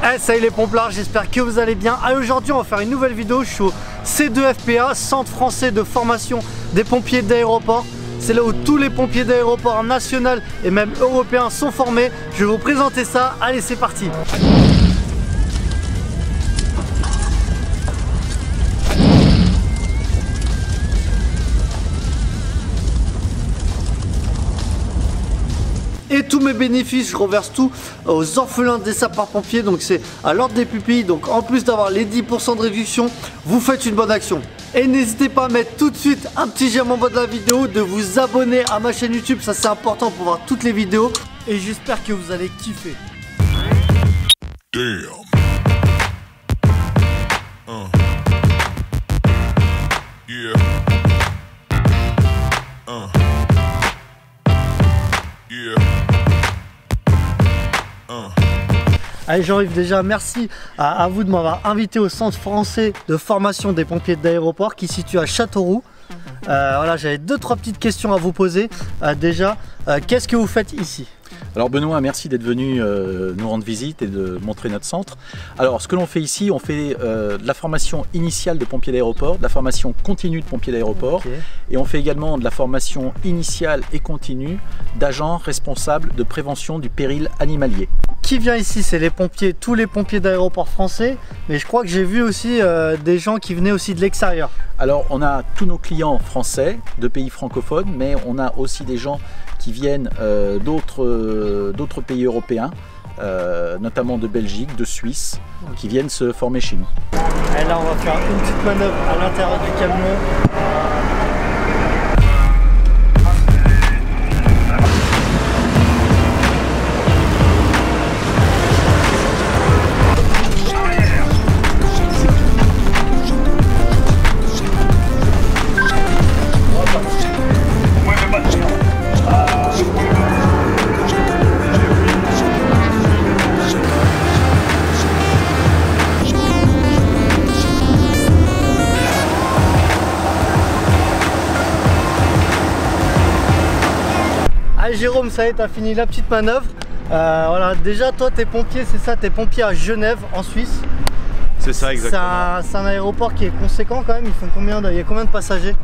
Hey, salut les pomplards, j'espère que vous allez bien. Aujourd'hui on va faire une nouvelle vidéo. Je suis au C2FPA, Centre français de formation des pompiers d'aéroport. C'est là où tous les pompiers d'aéroport nationaux et même européens sont formés. Je vais vous présenter ça, allez c'est parti. Et tous mes bénéfices, je reverse tout aux orphelins des sapeurs-pompiers. Donc c'est à l'ordre des pupilles. Donc en plus d'avoir les 10% de réduction, vous faites une bonne action. Et n'hésitez pas à mettre tout de suite un petit j'aime en bas de la vidéo, de vous abonner à ma chaîne YouTube. Ça c'est important pour voir toutes les vidéos. Et j'espère que vous allez kiffer. Damn. Yeah. Yeah. Allez Jean-Yves, déjà merci à vous de m'avoir invité au Centre français de formation des pompiers d'aéroport qui se situe à Châteauroux. Voilà, j'avais 2-3 petites questions à vous poser. Déjà, qu'est-ce que vous faites ici ? Alors Benoît, merci d'être venu nous rendre visite et de montrer notre centre. Alors ce que l'on fait ici, on fait de la formation initiale de pompiers d'aéroport, de la formation continue de pompiers d'aéroport, okay. Et on fait également de la formation initiale et continue d'agents responsables de prévention du péril animalier. Qui vient ici? C'est les pompiers, tous les pompiers d'aéroport français, mais je crois que j'ai vu aussi des gens qui venaient aussi de l'extérieur. Alors on a tous nos clients français de pays francophones, mais on a aussi des gens qui viennent d'autres pays européens, notamment de Belgique, de Suisse, qui viennent se former chez nous. Et là on va faire une petite manœuvre à l'intérieur du camion. Allez Jérôme, ça y est, t'as fini la petite manœuvre. Voilà, déjà toi t'es pompier, c'est ça, t'es pompier à Genève en Suisse. C'est ça exactement. C'est un aéroport qui est conséquent quand même, ils font combien il y a combien de passagers?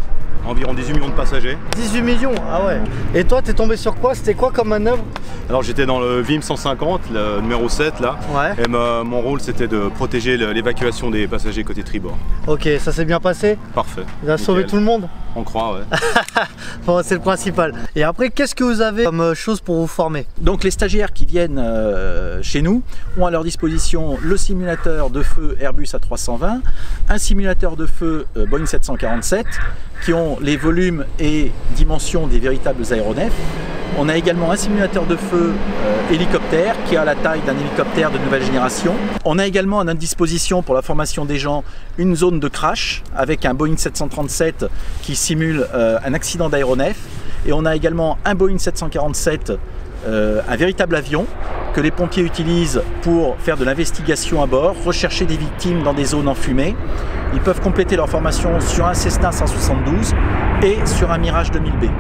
Environ 18 millions de passagers. 18 millions, ah ouais. Et toi t'es tombé sur quoi? C'était quoi comme manœuvre? Alors j'étais dans le VIM 150, le numéro 7 là. Ouais. Et mon rôle c'était de protéger l'évacuation des passagers côté tribord. Ok, ça s'est bien passé? Parfait. Il a sauvé tout le monde? On croit, ouais. Bon, c'est le principal. Et après, qu'est-ce que vous avez comme chose pour vous former? Donc les stagiaires qui viennent chez nous ont à leur disposition le simulateur de feu Airbus A320, un simulateur de feu Boeing 747 qui ont les volumes et dimensions des véritables aéronefs. On a également un simulateur de feu hélicoptère qui a la taille d'un hélicoptère de nouvelle génération. On a également à notre disposition pour la formation des gens une zone de crash avec un Boeing 737 qui simule un accident d'aéronef. Et on a également un Boeing 747, un véritable avion que les pompiers utilisent pour faire de l'investigation à bord, rechercher des victimes dans des zones enfumées. Ils peuvent compléter leur formation sur un Cessna 172 et sur un Mirage 2000B.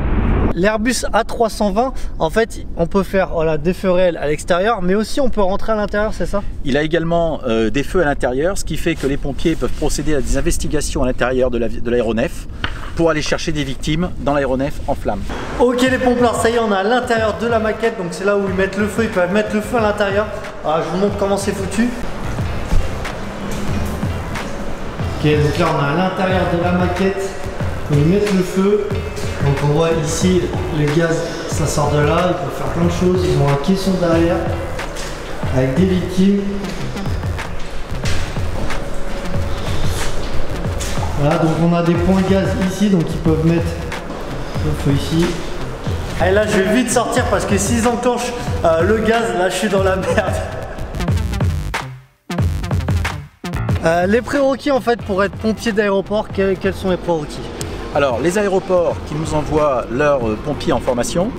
L'Airbus A320, en fait, on peut faire des feux réels à l'extérieur, mais aussi on peut rentrer à l'intérieur, c'est ça? Il a également des feux à l'intérieur, ce qui fait que les pompiers peuvent procéder à des investigations à l'intérieur de l'aéronef pour aller chercher des victimes dans l'aéronef en flammes. Ok les pompiers, ça y est, on est à l'intérieur de la maquette, donc c'est là où ils mettent le feu, ils peuvent mettre le feu à l'intérieur. Alors je vous montre comment c'est foutu. Ok, donc là on est à l'intérieur de la maquette, ils mettent le feu. Donc on voit ici le gaz, ça sort de là, ils peuvent faire plein de choses, ils ont un caisson derrière avec des victimes. Voilà, donc on a des points gaz ici, donc ils peuvent mettre le feu ici. Et là je vais vite sortir parce que s'ils enclenchent le gaz, là je suis dans la merde. Les prérequis en fait pour être pompier d'aéroport, quels sont les prérequis? Alors les aéroports qui nous envoient leurs pompiers en formation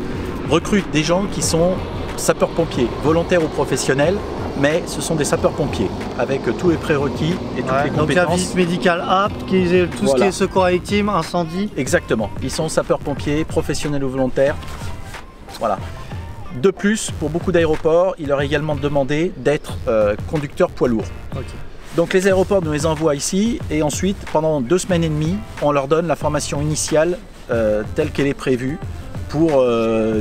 recrutent des gens qui sont sapeurs-pompiers, volontaires ou professionnels, mais ce sont des sapeurs-pompiers avec tous les prérequis et toutes les compétences. Donc la visite médicale apte, tout ce qui est secours à victime, incendie. Exactement, ils sont sapeurs-pompiers, professionnels ou volontaires. Voilà. De plus, pour beaucoup d'aéroports, il leur est également demandé d'être conducteur poids lourd. Okay. Donc les aéroports nous les envoient ici et ensuite, pendant 2 semaines et demie, on leur donne la formation initiale telle qu'elle est prévue pour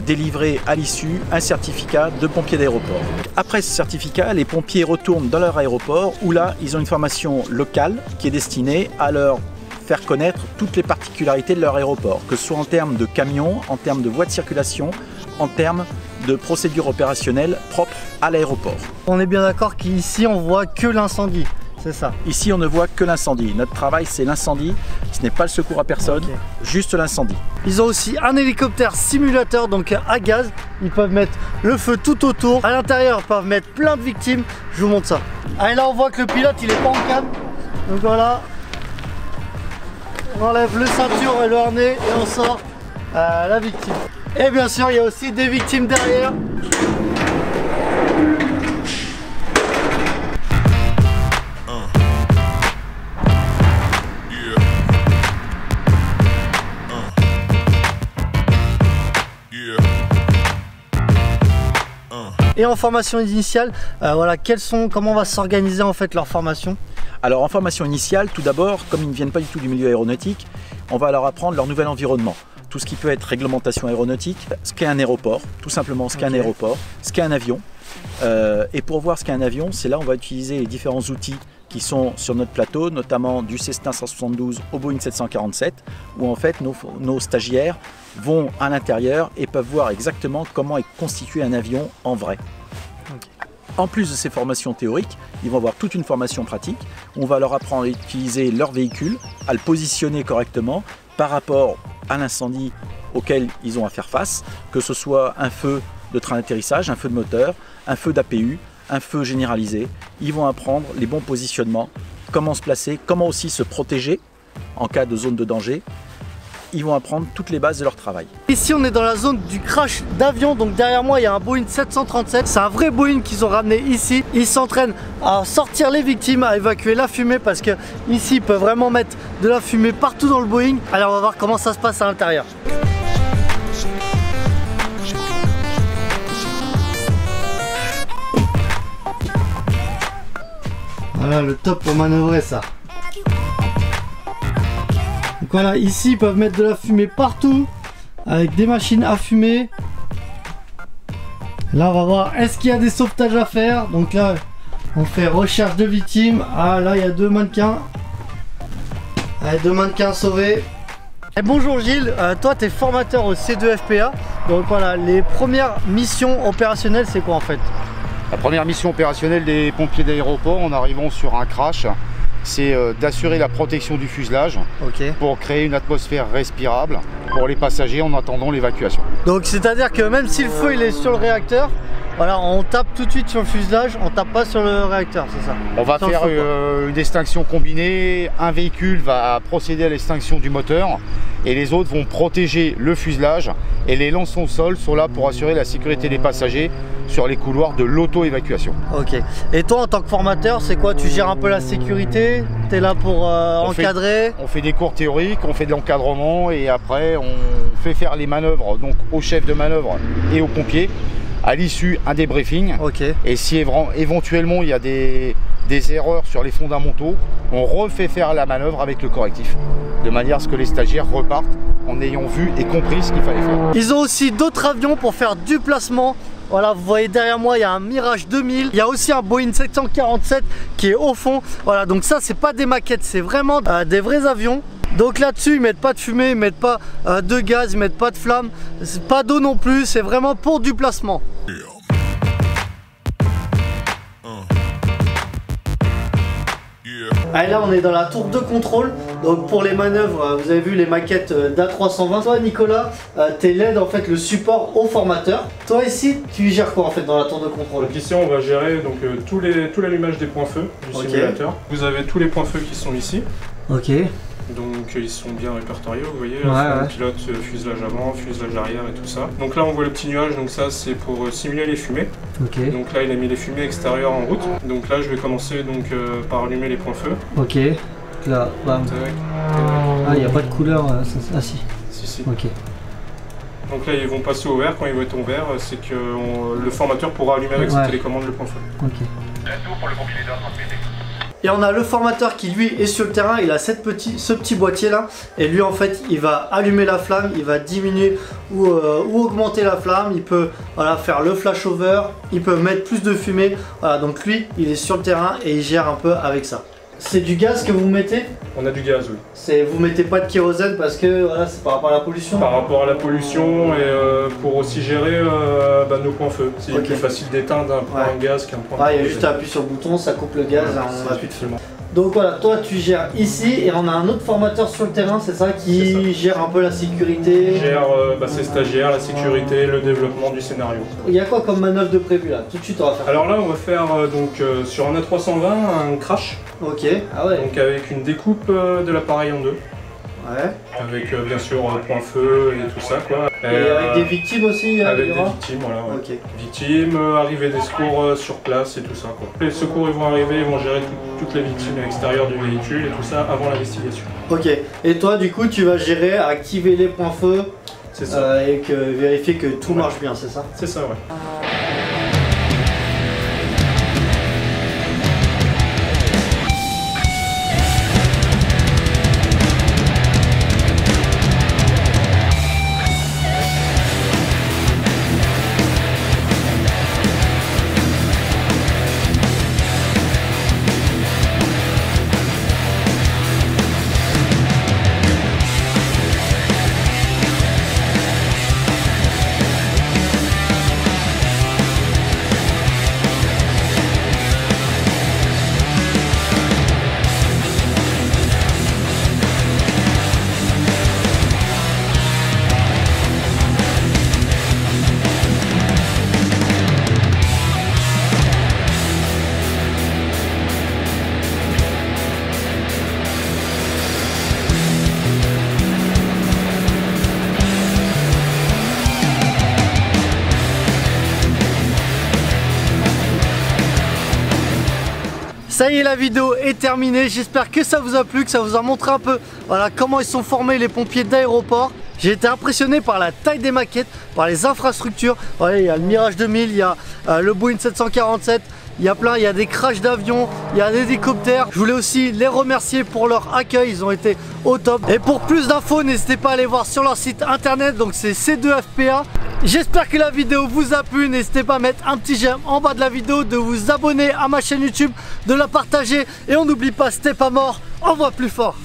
délivrer à l'issue un certificat de pompier d'aéroport. Après ce certificat, les pompiers retournent dans leur aéroport où là, ils ont une formation locale qui est destinée à leur faire connaître toutes les particularités de leur aéroport, que ce soit en termes de camions, en termes de voies de circulation, en termes de procédures opérationnelles propres à l'aéroport. On est bien d'accord qu'ici on voit que l'incendie, c'est ça? Ici on ne voit que l'incendie. Notre travail c'est l'incendie, ce n'est pas le secours à personne, juste l'incendie. Ils ont aussi un hélicoptère simulateur donc à gaz, ils peuvent mettre le feu tout autour. À l'intérieur ils peuvent mettre plein de victimes, je vous montre ça. Allez, là on voit que le pilote il est pas en canne, donc voilà. On enlève le ceinture et le harnais et on sort la victime. Et bien sûr, il y a aussi des victimes derrière. Et en formation initiale, voilà, comment on va s'organiser en fait leur formation? Alors en formation initiale, tout d'abord, comme ils ne viennent pas du tout du milieu aéronautique, on va leur apprendre leur nouvel environnement. Tout ce qui peut être réglementation aéronautique, ce qu'est un aéroport, tout simplement ce qu'est un aéroport, ce qu'est un avion. Et pour voir ce qu'est un avion, c'est là où on va utiliser les différents outils qui sont sur notre plateau, notamment du Cessna 172 au Boeing 747, où en fait nos stagiaires vont à l'intérieur et peuvent voir exactement comment est constitué un avion en vrai. En plus de ces formations théoriques, ils vont avoir toute une formation pratique. On va leur apprendre à utiliser leur véhicule, à le positionner correctement par rapport à l'incendie auquel ils ont à faire face, que ce soit un feu de train d'atterrissage, un feu de moteur, un feu d'APU, un feu généralisé. Ils vont apprendre les bons positionnements, comment se placer, comment aussi se protéger en cas de zone de danger. Ils vont apprendre toutes les bases de leur travail. Ici on est dans la zone du crash d'avion, donc derrière moi il y a un Boeing 737, c'est un vrai Boeing qu'ils ont ramené ici. Ils s'entraînent à sortir les victimes, à évacuer la fumée parce que ici ils peuvent vraiment mettre de la fumée partout dans le Boeing. Alors on va voir comment ça se passe à l'intérieur. Voilà le top pour manœuvrer ça. Donc voilà, ici ils peuvent mettre de la fumée partout avec des machines à fumer. Là on va voir est-ce qu'il y a des sauvetages à faire. Donc là on fait recherche de victimes. Ah là il y a 2 mannequins. Allez, 2 mannequins sauvés. Et bonjour Gilles, toi tu es formateur au C2FPA. Donc voilà, les premières missions opérationnelles c'est quoi en fait? La première mission opérationnelle des pompiers d'aéroport en arrivant sur un crash, c'est d'assurer la protection du fuselage pour créer une atmosphère respirable pour les passagers en attendant l'évacuation. Donc c'est-à-dire que même si le feu il est sur le réacteur, voilà, on tape tout de suite sur le fuselage, on tape pas sur le réacteur, c'est ça? On va faire une extinction combinée, un véhicule va procéder à l'extinction du moteur et les autres vont protéger le fuselage et les lançons au sol sont là pour assurer la sécurité des passagers sur les couloirs de l'auto-évacuation. Ok. Et toi en tant que formateur, c'est quoi? Tu gères un peu la sécurité? Tu es là pour encadrer? On fait des cours théoriques, on fait de l'encadrement et après on fait faire les manœuvres donc au chef de manœuvre et aux pompiers. À l'issue, un débriefing. Et si éventuellement il y a des erreurs sur les fondamentaux, on refait faire la manœuvre avec le correctif. De manière à ce que les stagiaires repartent en ayant vu et compris ce qu'il fallait faire. Ils ont aussi d'autres avions pour faire du placement. Voilà, vous voyez derrière moi, il y a un Mirage 2000. Il y a aussi un Boeing 747 qui est au fond. Voilà, donc ça, c'est pas des maquettes, c'est vraiment des vrais avions. Donc là-dessus, ils mettent pas de fumée, ils mettent pas de gaz, ils mettent pas de flamme, pas d'eau non plus. C'est vraiment pour du placement. Allez, là on est dans la tour de contrôle. Donc pour les manœuvres, vous avez vu les maquettes d'A320. Toi Nicolas, t'es l'aide en fait le support au formateur. Toi ici, tu gères quoi en fait dans la tour de contrôle? Donc ici on va gérer donc tout l'allumage des points feu du simulateur. Vous avez tous les points feu qui sont ici. Donc ils sont bien répertoriés, vous voyez, pilote, fuselage avant, fuselage arrière et tout ça. Donc là on voit le petit nuage, donc ça c'est pour simuler les fumées. Donc là il a mis les fumées extérieures en route. Donc là je vais commencer donc par allumer les points feu. Là, bam. Ah il n'y a pas de couleur, ah si. Si. Donc là ils vont passer au vert, quand ils vont être au vert, c'est que le formateur pourra allumer avec sa télécommande le point-feu. Ok. Et on a le formateur qui lui est sur le terrain, il a ce petit boîtier là, et lui en fait il va allumer la flamme, il va diminuer ou augmenter la flamme, il peut faire le flashover, il peut mettre plus de fumée, voilà, donc lui il est sur le terrain et il gère un peu avec ça. C'est du gaz que vous mettez? On a du gaz, oui. Vous mettez pas de kérosène parce que voilà, c'est par rapport à la pollution? Par rapport à la pollution et pour aussi gérer nos points feu. C'est plus facile d'éteindre un point gaz qu'un point feu. Il y a juste à appuyer sur le bouton, ça coupe le gaz, on n'a plus de fumée. Donc voilà, toi tu gères ici et on a un autre formateur sur le terrain, c'est ça, qui gère un peu la sécurité. Il gère ses stagiaires, la sécurité, le développement du scénario. Il y a quoi comme manœuvre de prévu là? Tout de suite on va faire. Alors là on va faire sur un A320 un crash. Ok, ah ouais. Donc avec une découpe de l'appareil en deux. Ouais. Avec bien sûr point feu et tout ça quoi. Et avec des victimes aussi? Avec des victimes, voilà. Ouais. Okay. Victimes, arrivée des secours sur place et tout ça quoi. Les secours ils vont arriver, ils vont gérer toutes les victimes à l'extérieur du véhicule et tout ça avant l'investigation. Ok. Et toi du coup tu vas gérer, activer les points feu. C'est ça. Et vérifier que tout marche bien, c'est ça? C'est ça, ouais. Ça y est, la vidéo est terminée, j'espère que ça vous a plu, que ça vous a montré un peu comment ils sont formés les pompiers d'aéroport. J'ai été impressionné par la taille des maquettes, par les infrastructures. Il y a le Mirage 2000, il y a le Boeing 747, il y a plein, il y a des crashs d'avions, il y a des hélicoptères. Je voulais aussi les remercier pour leur accueil, ils ont été au top. Et pour plus d'infos, n'hésitez pas à aller voir sur leur site internet, donc c'est C2FPA. J'espère que la vidéo vous a plu, n'hésitez pas à mettre un petit j'aime en bas de la vidéo, de vous abonner à ma chaîne YouTube, de la partager et on n'oublie pas, c'était pas mort, on voit plus fort.